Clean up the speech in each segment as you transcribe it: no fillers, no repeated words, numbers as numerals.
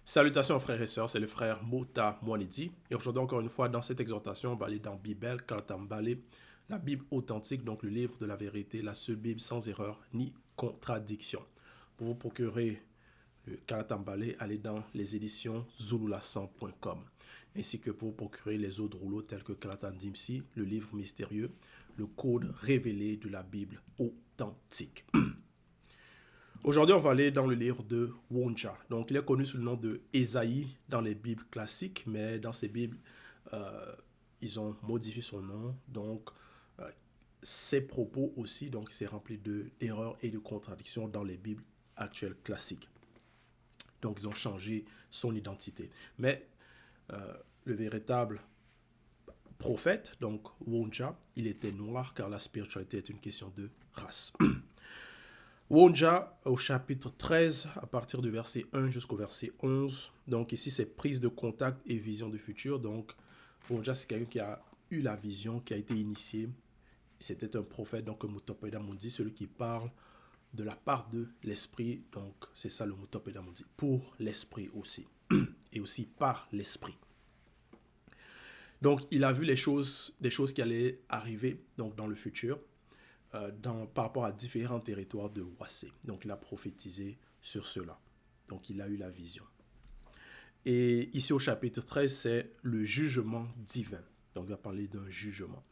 Salutations frères et sœurs, c'est le frère Mota Mwanidi. Et aujourd'hui, encore une fois, dans cette exhortation, on va aller dans Bible, Kalatambale, la Bible authentique, donc le livre de la vérité, la seule Bible sans erreur ni contradiction. Pour vous procurer le Kalatambale, allez dans les éditions zululasan.com. Ainsi que pour vous procurer les autres rouleaux tels que Kalatandimsi, le livre mystérieux, le code révélé de la Bible authentique. Aujourd'hui, on va aller dans le livre de Wonja. Donc, il est connu sous le nom de Ésaïe dans les Bibles classiques, mais dans ces Bibles, ils ont modifié son nom. Donc, ses propos aussi, donc, c'est rempli d'erreurs et de contradictions dans les Bibles actuelles classiques. Donc, ils ont changé son identité. Mais le véritable prophète, donc Wonja, il était noir car la spiritualité est une question de race. Wonja, au chapitre 13, à partir du verset 1 jusqu'au verset 11. Donc ici, c'est prise de contact et vision du futur. Donc, Wonja, c'est quelqu'un qui a eu la vision, qui a été initié. C'était un prophète, donc Mutopeda Mundi, celui qui parle de la part de l'esprit. Donc, c'est ça le Mutopeda Mundi. Pour l'esprit aussi. Et aussi par l'esprit. Donc, il a vu des choses qui allaient arriver donc, dans le futur. Par rapport à différents territoires de Wassé. Donc, il a prophétisé sur cela. Donc, il a eu la vision. Et ici, au chapitre 13, c'est le jugement divin. Donc, il va parler d'un jugement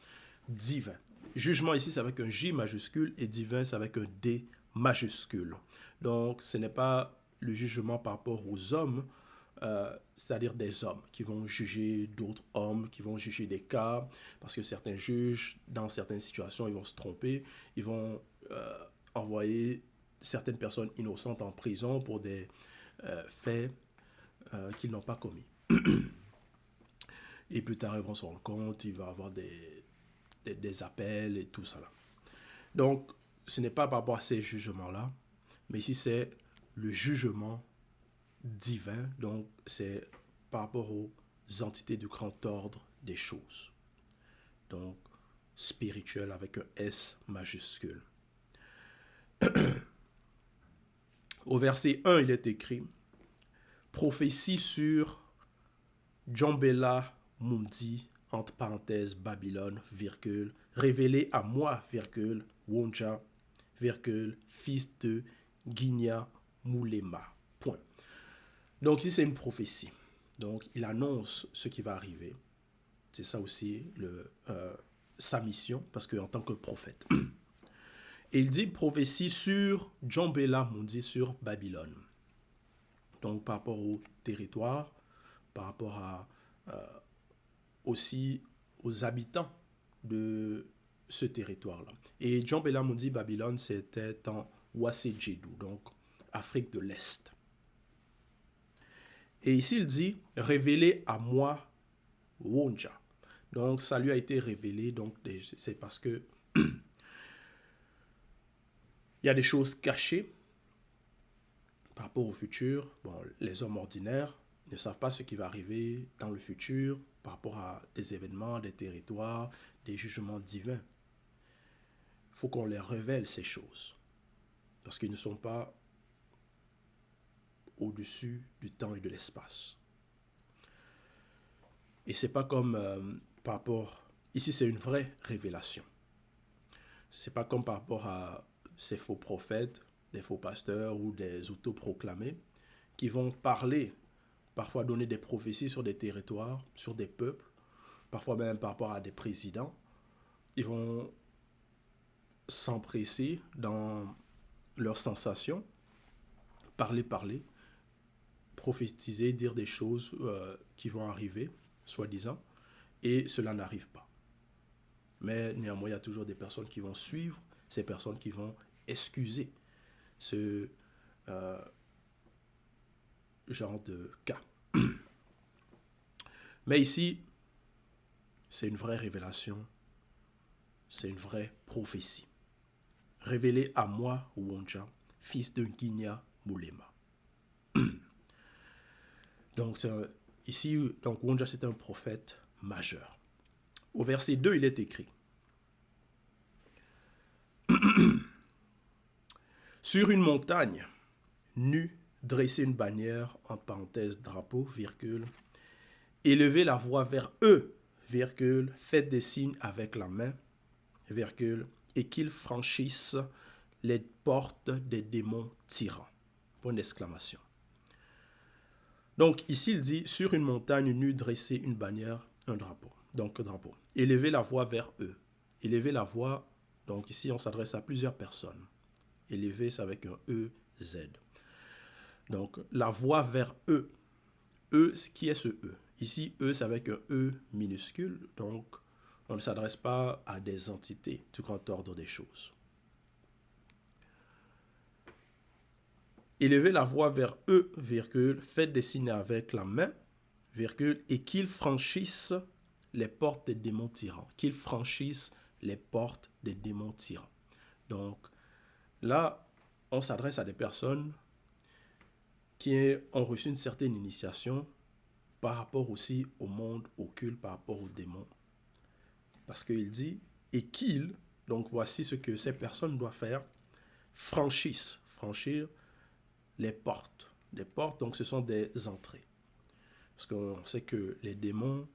divin. Jugement ici, c'est avec un J majuscule et divin, c'est avec un D majuscule. Donc, ce n'est pas le jugement par rapport aux hommes, c'est-à-dire des hommes qui vont juger d'autres hommes, qui vont juger des cas, parce que certains juges, dans certaines situations, ils vont se tromper, ils vont envoyer certaines personnes innocentes en prison pour des faits qu'ils n'ont pas commis. Et plus tard, ils vont se rendre compte, il va y avoir des appels et tout ça là. Donc, ce n'est pas par rapport à ces jugements-là, mais ici, c'est le jugement divin, donc c'est par rapport aux entités du grand ordre des choses. Donc, spirituel avec un S majuscule. Au verset 1, il est écrit prophétie sur Djambela Mundi, entre parenthèses, Babylone, virgule, révélé à moi, virgule, Wonja, virgule, fils de Guinia Moulema. Point. Donc, ici, c'est une prophétie. Donc, il annonce ce qui va arriver. C'est ça aussi sa mission, parce qu'en tant que prophète. Et il dit prophétie sur Djambela Mundi, sur Babylone. Donc, par rapport au territoire, par rapport à aussi aux habitants de ce territoire-là. Et Djambela Mundi, Babylone, c'était en Ouassedjedou, donc Afrique de l'Est. Et ici, il dit révélé à moi, Wonja. Donc, ça lui a été révélé. Donc, c'est parce que il y a des choses cachées par rapport au futur. Bon, les hommes ordinaires ne savent pas ce qui va arriver dans le futur par rapport à des événements, des territoires, des jugements divins. Il faut qu'on les révèle ces choses. Parce qu'ils ne sont pas au-dessus du temps et de l'espace. Et c'est pas comme par rapport... Ici, c'est une vraie révélation. C'est pas comme par rapport à ces faux prophètes, des faux pasteurs ou des autoproclamés qui vont parler, parfois donner des prophéties sur des territoires, sur des peuples, parfois même par rapport à des présidents. Ils vont s'empresser dans leurs sensations, parler, prophétiser, dire des choses qui vont arriver, soi-disant, et cela n'arrive pas. Mais néanmoins, il y a toujours des personnes qui vont suivre, ces personnes qui vont excuser ce genre de cas. Mais ici, c'est une vraie révélation, c'est une vraie prophétie. Révélée à moi, Wonja, fils de Guinia Moulema. Donc, ici, donc, Wonja, c'est un prophète majeur. Au verset 2, il est écrit sur une montagne nue dresser une bannière, entre parenthèses, drapeau, virgule, élevez la voix vers eux, virgule, faites des signes avec la main, virgule, et qu'ils franchissent les portes des démons tyrans. Point d'exclamation. Donc ici il dit, sur une montagne nue, dresser une bannière, un drapeau. Donc drapeau. Élevez la voix vers eux. Élevez la voix, donc ici on s'adresse à plusieurs personnes. Élever, c'est avec un E-Z. Donc la voix vers eux. E, qui est ce E? Ici, E, c'est avec un E minuscule, donc on ne s'adresse pas à des entités du grand ordre des choses. Élevez la voix vers eux, virgule, faites des signes avec la main, virgule, et qu'ils franchissent les portes des démons tyrans. Qu'ils franchissent les portes des démons tyrans. Donc, là, on s'adresse à des personnes qui ont reçu une certaine initiation par rapport aussi au monde occulte, par rapport aux démons. Parce qu'il dit, et qu'ils, donc voici ce que ces personnes doivent faire, franchir les portes. Les portes, donc ce sont des entrées. Parce qu'on sait que les démons,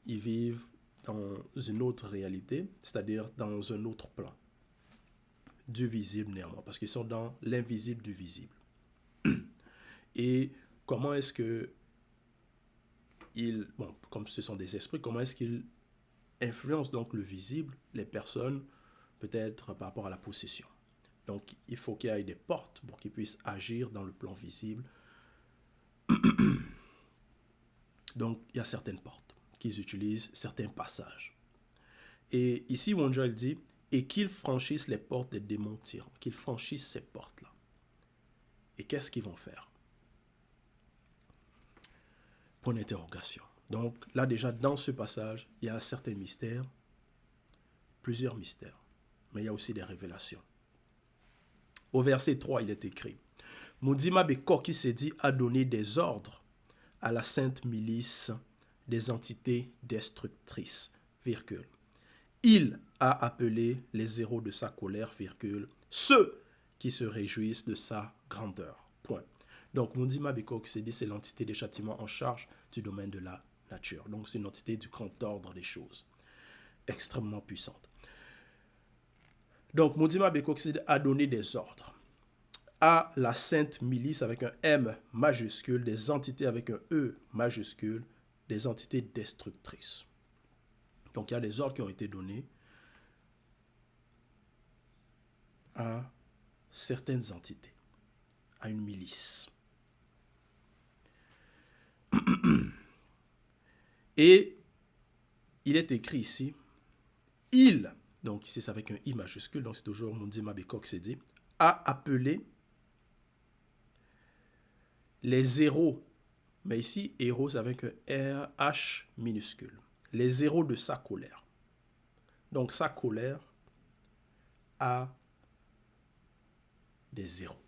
ils vivent dans une autre réalité, c'est-à-dire dans un autre plan du visible néanmoins, parce qu'ils sont dans l'invisible du visible. Et comment est-ce que bon, comme ce sont des esprits, comment est-ce qu'ils influencent donc le visible, les personnes, peut-être par rapport à la possession. Donc, il faut qu'il y ait des portes pour qu'ils puissent agir dans le plan visible. Donc, il y a certaines portes qu'ils utilisent, certains passages. Et ici, Wonja, il dit, et qu'ils franchissent les portes des démons tyrans, qu'ils franchissent ces portes-là. Et qu'est-ce qu'ils vont faire? Point d'interrogation. Donc, là déjà, dans ce passage, il y a certains mystères, plusieurs mystères, mais il y a aussi des révélations. Au verset 3, il est écrit, Moudima Bekoki s'est dit a donné des ordres à la sainte milice des entités destructrices, virgule. Il a appelé les héros de sa colère, virgule, ceux qui se réjouissent de sa grandeur. Point. Donc, Moudima Bekoki s'est dit, c'est l'entité des châtiments en charge du domaine de la nature. Donc, c'est une entité du grand ordre des choses, extrêmement puissante. Donc, Moudima Bekoki a donné des ordres à la sainte milice avec un M majuscule, des entités avec un E majuscule, des entités destructrices. Donc, il y a des ordres qui ont été donnés à certaines entités, à une milice. Et il est écrit ici, il, donc ici c'est avec un I majuscule, donc c'est toujours Moudima Bekoki s'est dit, a appelé les héros, mais ici héros c'est avec un RH minuscule, les héros de sa colère. Donc sa colère a des héros.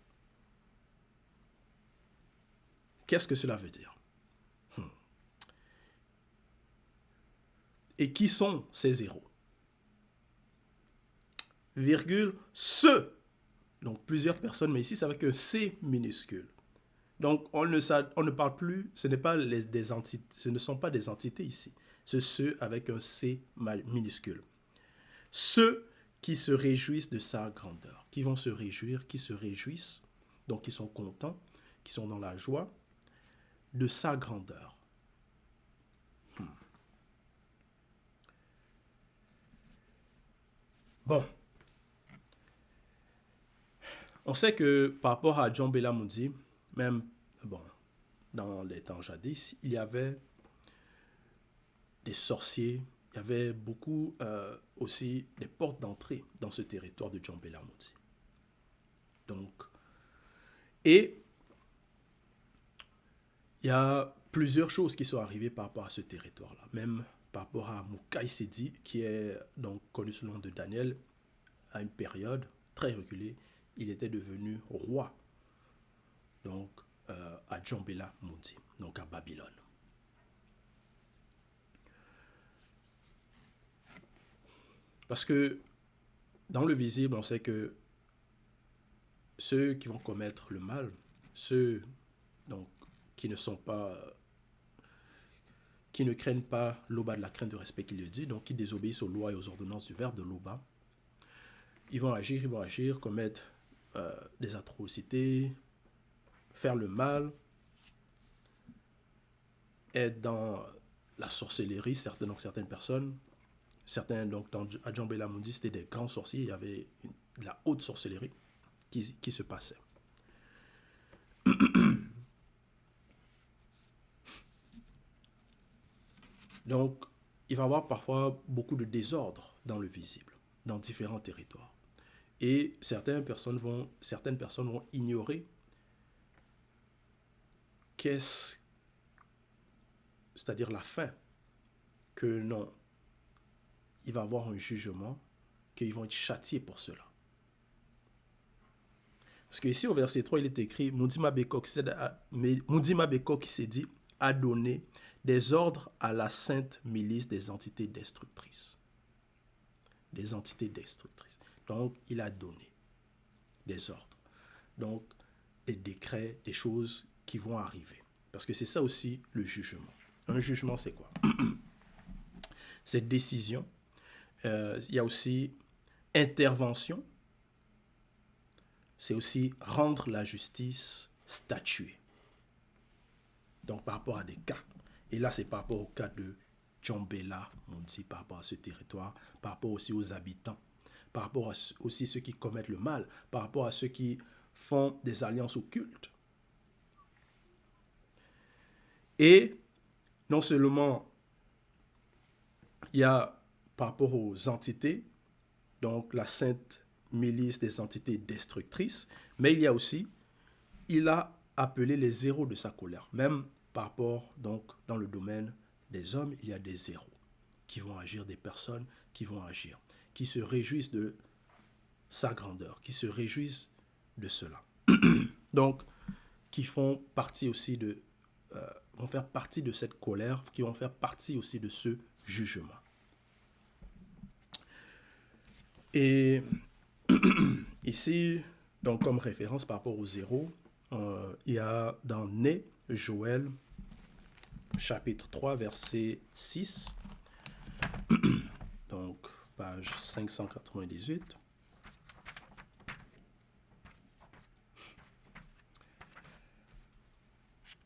Qu'est-ce que cela veut dire? Et qui sont ces héros? Virgule, ceux. Donc plusieurs personnes, mais ici c'est avec un C minuscule. Donc on ne parle plus, ce ne sont pas des entités ici. C'est ceux avec un C minuscule. Ceux qui se réjouissent de sa grandeur. Qui vont se réjouir, qui se réjouissent, donc qui sont contents, qui sont dans la joie de sa grandeur. Bon. On sait que par rapport à Djambela Mounzi, même bon, dans les temps jadis, il y avait des sorciers, il y avait beaucoup aussi des portes d'entrée dans ce territoire de Djambela Mounzi. Donc, et il y a plusieurs choses qui sont arrivées par rapport à ce territoire-là, même par rapport à Moukaï Sedi, qui est donc connu sous le nom de Daniel, à une période très reculée, il était devenu roi, donc à Djambela Mounzi, donc à Babylone. Parce que dans le visible, on sait que ceux qui vont commettre le mal ceux donc, qui ne sont pas, qui ne craignent pas l'oba de la crainte de respect qu'il le dit, donc qui désobéissent aux lois et aux ordonnances du verbe de l'oba, ils vont agir, commettre des atrocités, faire le mal, être dans la sorcellerie, certaines personnes, certains, donc dans Adjan Belamondi, c'était des grands sorciers, il y avait de la haute sorcellerie qui se passait. Donc, il va y avoir parfois beaucoup de désordre dans le visible, dans différents territoires. Et certaines personnes vont ignorer c'est-à-dire la fin, que non, il va y avoir un jugement, qu'ils vont être châtiés pour cela. Parce que ici au verset 3, il est écrit, Moudima Beko qui s'est dit, a donné des ordres à la sainte milice des entités destructrices. Des entités destructrices. Donc, il a donné des ordres. Donc, des décrets, des choses qui vont arriver. Parce que c'est ça aussi le jugement. Un jugement, c'est quoi? C'est décision. Il y a aussi intervention. C'est aussi rendre la justice, statuer. Donc, par rapport à des cas. Et là, c'est par rapport au cas de Djambela Mounsi, par rapport à ce territoire, par rapport aussi aux habitants, par rapport aussi à ceux qui commettent le mal, par rapport à ceux qui font des alliances occultes. Et non seulement il y a par rapport aux entités, donc la sainte milice des entités destructrices, mais il y a aussi, il a appelé les héros de sa colère. Même par rapport, donc, dans le domaine des hommes, il y a des héros qui vont agir, des personnes qui vont agir, qui se réjouissent de sa grandeur, qui se réjouissent de cela. Donc, qui font partie aussi vont faire partie de cette colère, qui vont faire partie aussi de ce jugement. Et ici, donc comme référence par rapport aux héros, il y a dans Né, Joël, chapitre 3, verset 6, donc page 598.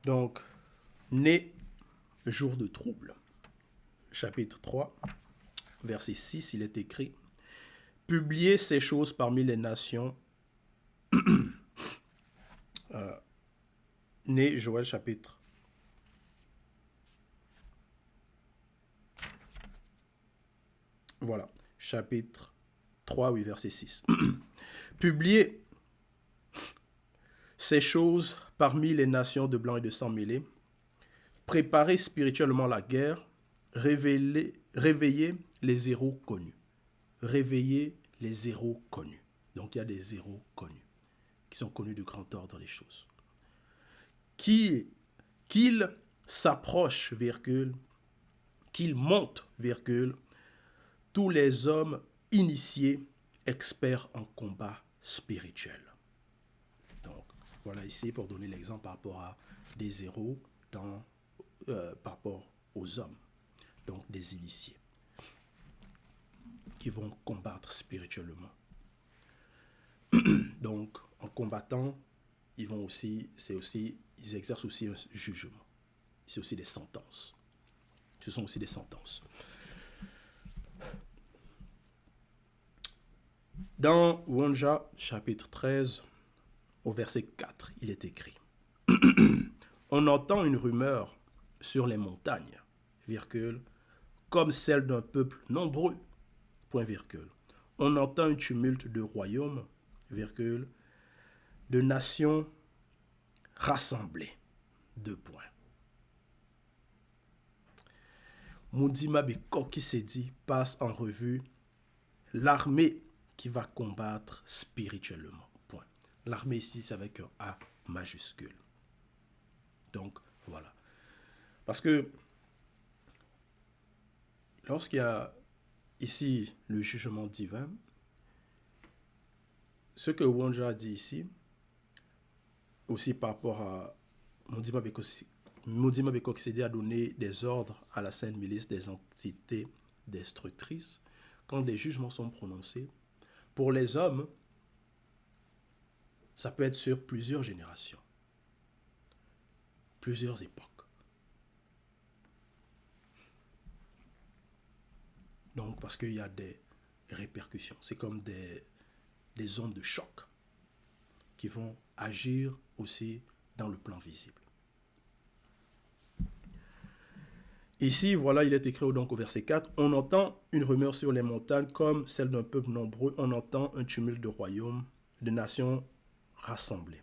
Donc, Né, jour de trouble, chapitre 3, verset 6, il est écrit, « Publiez ces choses parmi les nations. » Né, Joël, chapitre. Voilà, chapitre 3, oui, verset 6. « Publiez ces choses parmi les nations de blanc et de sang mêlés. Préparez spirituellement la guerre. Réveillez les héros connus. » Réveillez les héros connus. Donc, il y a des héros connus qui sont connus de grand ordre des choses. Qu'ils s'approchent, virgule, qu'ils montent, virgule, tous les hommes initiés, experts en combat spirituel. Donc, voilà ici pour donner l'exemple par rapport à des héros par rapport aux hommes, donc des initiés, qui vont combattre spirituellement. Donc, en combattant, ils exercent aussi un jugement. C'est aussi des sentences. Ce sont aussi des sentences. Dans Wonja, chapitre 13, au verset 4, il est écrit « On entend une rumeur sur les montagnes, virgule, comme celle d'un peuple nombreux, point virgule. On entend un tumulte de royaumes, virgule, de nations rassemblées, deux points. Moudima Beko qui s'est dit passe en revue l'armée qui va combattre spirituellement. Point. L'armée ici, c'est avec un A majuscule. Donc, voilà. Parce que lorsqu'il y a ici le jugement divin, ce que Wonja dit ici, aussi par rapport à Mudima Bekokisedi a donné des ordres à la Sainte Milice des entités destructrices quand des jugements sont prononcés. Pour les hommes, ça peut être sur plusieurs générations, plusieurs époques. Donc, parce qu'il y a des répercussions. C'est comme des ondes de choc qui vont agir aussi dans le plan visible. Ici, voilà, il est écrit donc au verset 4, « On entend une rumeur sur les montagnes comme celle d'un peuple nombreux, on entend un tumulte de royaumes, de nations rassemblées. »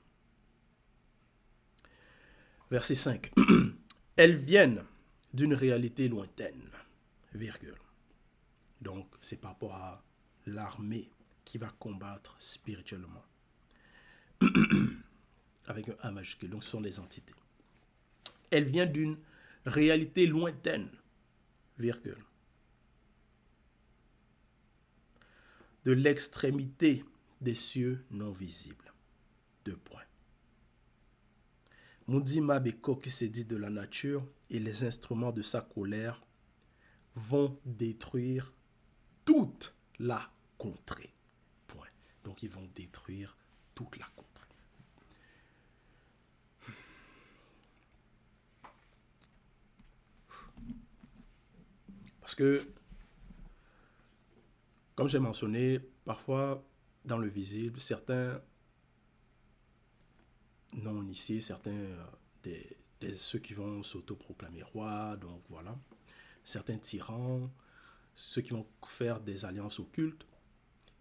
Verset 5, « Elles viennent d'une réalité lointaine, virgule. » Donc, c'est par rapport à l'armée qui va combattre spirituellement. Avec un A majuscule, donc ce sont les entités. Elle vient d'une réalité lointaine, virgule. De l'extrémité des cieux non visibles. 2 points. Mudima Bekokisedi de la nature et les instruments de sa colère vont détruire toute la contrée. Point. Donc ils vont détruire toute la contrée. Parce que, comme j'ai mentionné, parfois dans le visible, certains non-initiés, certains ceux qui vont s'autoproclamer rois, donc voilà, certains tyrans, ceux qui vont faire des alliances occultes,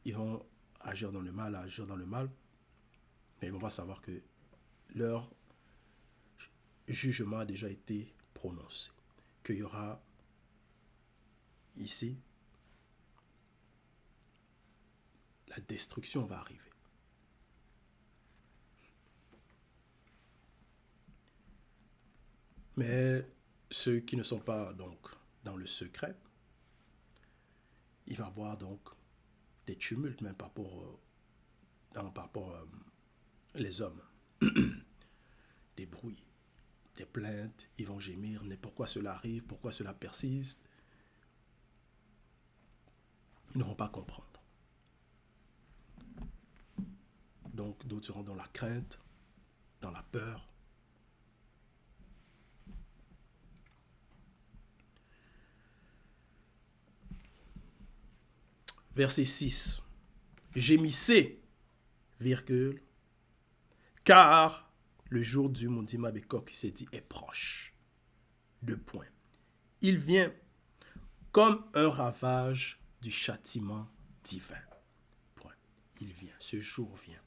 ils vont agir dans le mal, mais ils vont pas savoir que leur jugement a déjà été prononcé, qu'il y aura ici, la destruction va arriver. Mais ceux qui ne sont pas donc dans le secret, il va y avoir donc des tumultes même par rapport les hommes. Des bruits, des plaintes, ils vont gémir, mais pourquoi cela arrive, pourquoi cela persiste. Ils ne vont pas comprendre. Donc d'autres seront dans la crainte, dans la peur. Verset 6. Gémissez, virgule, car le jour du Mudima Bekokisedi est proche. 2 points. Il vient comme un ravage du châtiment divin. Point. Il vient, ce jour vient,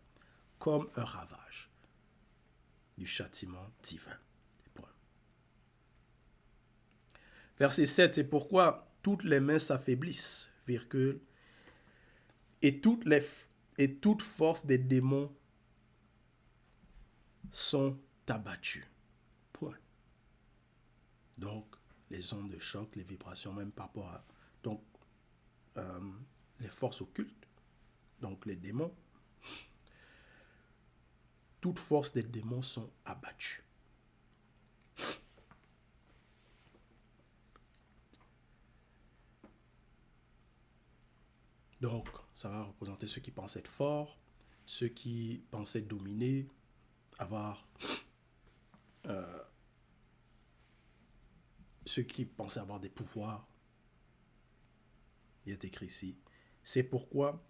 comme un ravage du châtiment divin. Point. Verset 7, c'est pourquoi toutes les mains s'affaiblissent, virgule, et toute force des démons sont abattues. Point. Donc, les ondes de choc, les vibrations, même par rapport à donc, les forces occultes, donc les démons, toute force des démons sont abattues. Donc, ça va représenter ceux qui pensent être forts, ceux qui pensaient dominer, ceux qui pensaient avoir des pouvoirs. Il est écrit ici, c'est pourquoi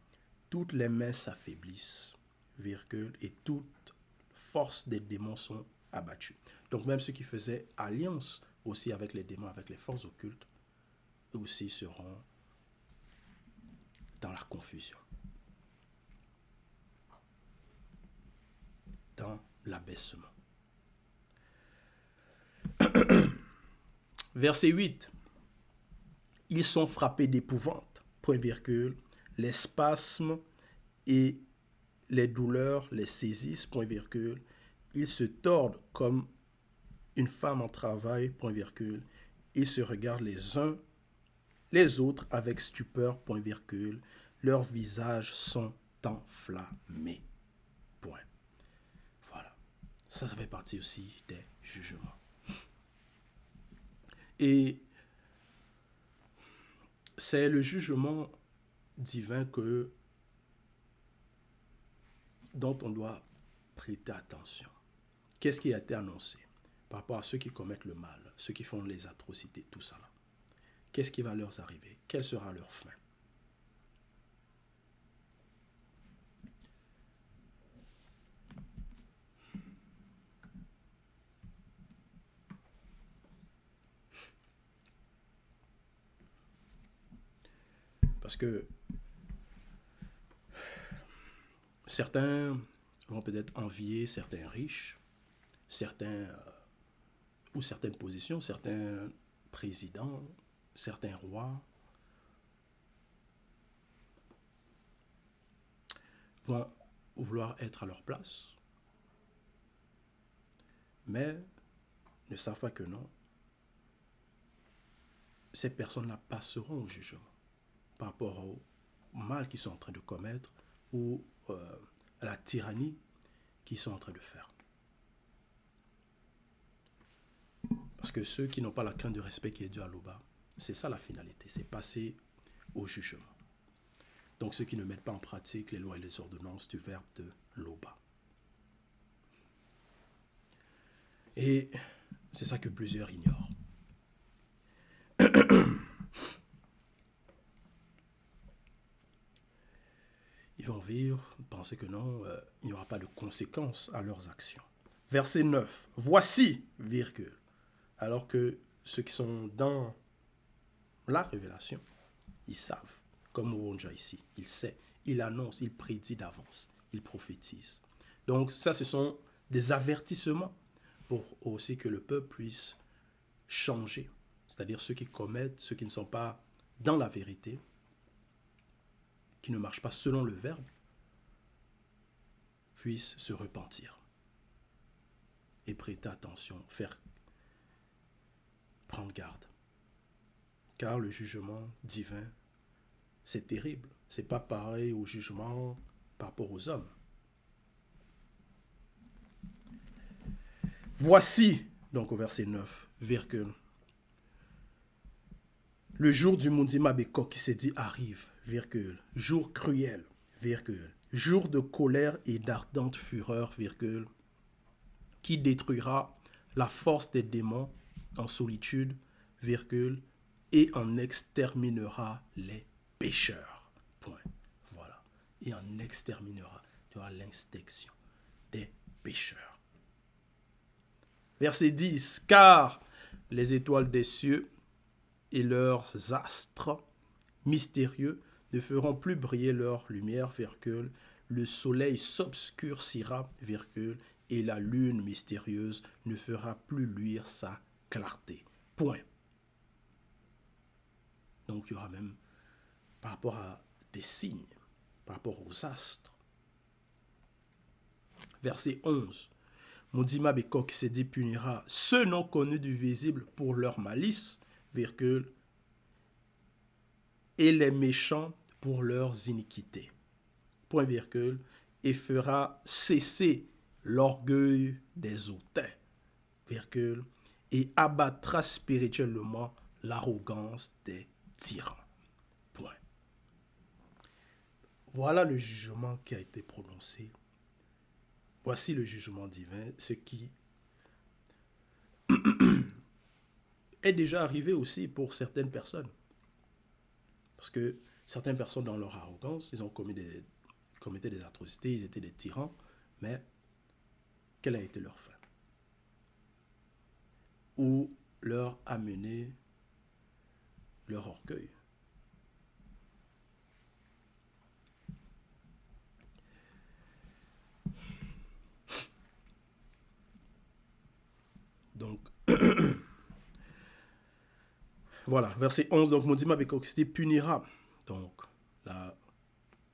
toutes les mains s'affaiblissent, virgule, et toute force des démons sont abattues. Donc même ceux qui faisaient alliance aussi avec les démons, avec les forces occultes, eux aussi seront dans la confusion, dans l'abaissement. Verset 8. Ils sont frappés d'épouvante, point virgule, les spasmes et les douleurs les saisissent, point virgule, ils se tordent comme une femme en travail, point virgule, ils se regardent les uns les autres avec stupeur, point virgule, leurs visages sont enflammés. Point. Voilà. Ça fait partie aussi des jugements. Et c'est le jugement divin dont on doit prêter attention. Qu'est-ce qui a été annoncé par rapport à ceux qui commettent le mal, ceux qui font les atrocités, tout ça là? Qu'est-ce qui va leur arriver? Quelle sera leur fin? Parce que certains vont peut-être envier certains riches, certains ou certaines positions, certains présidents, certains rois vont vouloir être à leur place, mais ne savent pas que non, ces personnes-là passeront au jugement par rapport au mal qu'ils sont en train de commettre ou à la tyrannie qu'ils sont en train de faire. Parce que ceux qui n'ont pas la crainte de respect qui est due à l'Oba, c'est ça la finalité, c'est passer au jugement. Donc ceux qui ne mettent pas en pratique les lois et les ordonnances du verbe de l'Oba. Et c'est ça que plusieurs ignorent. Ils vont vivre, penser que non, il n'y aura pas de conséquences à leurs actions. Verset 9. Voici, virgule. Alors que ceux qui sont dans la révélation, ils savent, comme Ouronja ici, il sait, il annonce, il prédit d'avance, il prophétise. Donc ça, ce sont des avertissements pour aussi que le peuple puisse changer. C'est-à-dire ceux qui commettent, ceux qui ne sont pas dans la vérité, qui ne marchent pas selon le verbe, puissent se repentir et prêter attention, prendre garde. Car le jugement divin, c'est terrible. C'est pas pareil au jugement par rapport aux hommes. Voici, donc au verset 9, virgule, le jour du Mundima Beko qui s'est dit arrive, virgule, jour cruel, virgule, jour de colère et d'ardente fureur, virgule, qui détruira la force des démons en solitude, virgule, et en exterminera les pécheurs. Point. Voilà. Et en exterminera. Il y aura l'extinction des pécheurs. Verset 10. Car les étoiles des cieux et leurs astres mystérieux ne feront plus briller leur lumière, virgule, le soleil s'obscurcira, virgule, et la lune mystérieuse ne fera plus luire sa clarté. Point. Donc il y aura même, par rapport à des signes, par rapport aux astres. Verset 11. Moudima Bekok s'est dit punira ceux non connus du visible pour leur malice, virgule, et les méchants pour leurs iniquités. Point virgule, et fera cesser l'orgueil des hautains, virgule, et abattra spirituellement l'arrogance des tyrans. Point. Voilà le jugement qui a été prononcé. Voici le jugement divin, ce qui est déjà arrivé aussi pour certaines personnes. Parce que certaines personnes, dans leur arrogance, ils ont commetté des atrocités, ils étaient des tyrans, mais quelle a été leur fin? Ou leur a mené leur orgueil. Donc, voilà, verset 11, donc Modima Bekoksti punira, donc,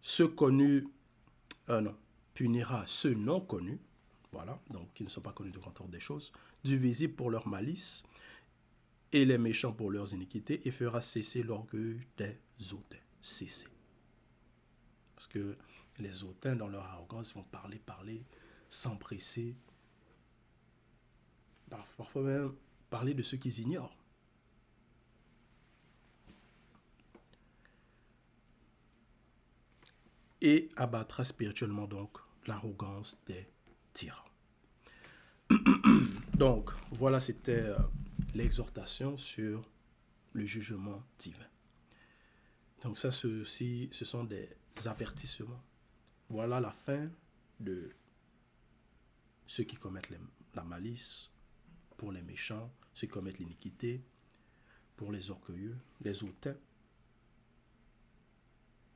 ceux connus, non, punira ceux non connus, voilà, donc qui ne sont pas connus de grand ordre des choses, du visible pour leur malice, et les méchants pour leurs iniquités, et fera cesser l'orgueil des hautains. Cesser. Parce que les hautains, dans leur arrogance, vont parler, s'empresser, parfois même parler de ce qu'ils ignorent. Et abattra spirituellement donc l'arrogance des tyrans. Donc, voilà, c'était l'exhortation sur le jugement divin. Donc ça, ceci, ce sont des avertissements. Voilà la fin de ceux qui commettent la malice, pour les méchants, ceux qui commettent l'iniquité, pour les orgueilleux, les hautains,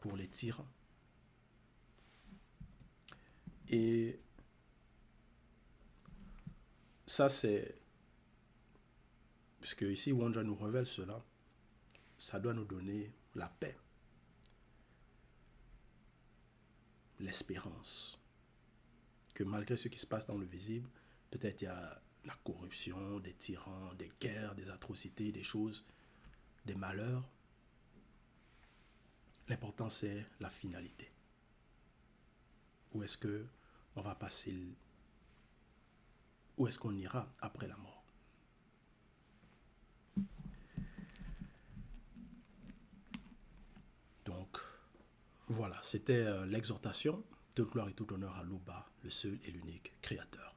pour les tyrans. Et ça, c'est... Puisque ici, Wanja nous révèle cela, ça doit nous donner la paix, l'espérance. Que malgré ce qui se passe dans le visible, peut-être il y a la corruption, des tyrans, des guerres, des atrocités, des choses, des malheurs. L'important, c'est la finalité. Où est-ce que on va passer, où est-ce qu'on ira après la mort? Donc, voilà, c'était l'exhortation. Toute gloire et tout honneur à l'Oba, le seul et l'unique Créateur.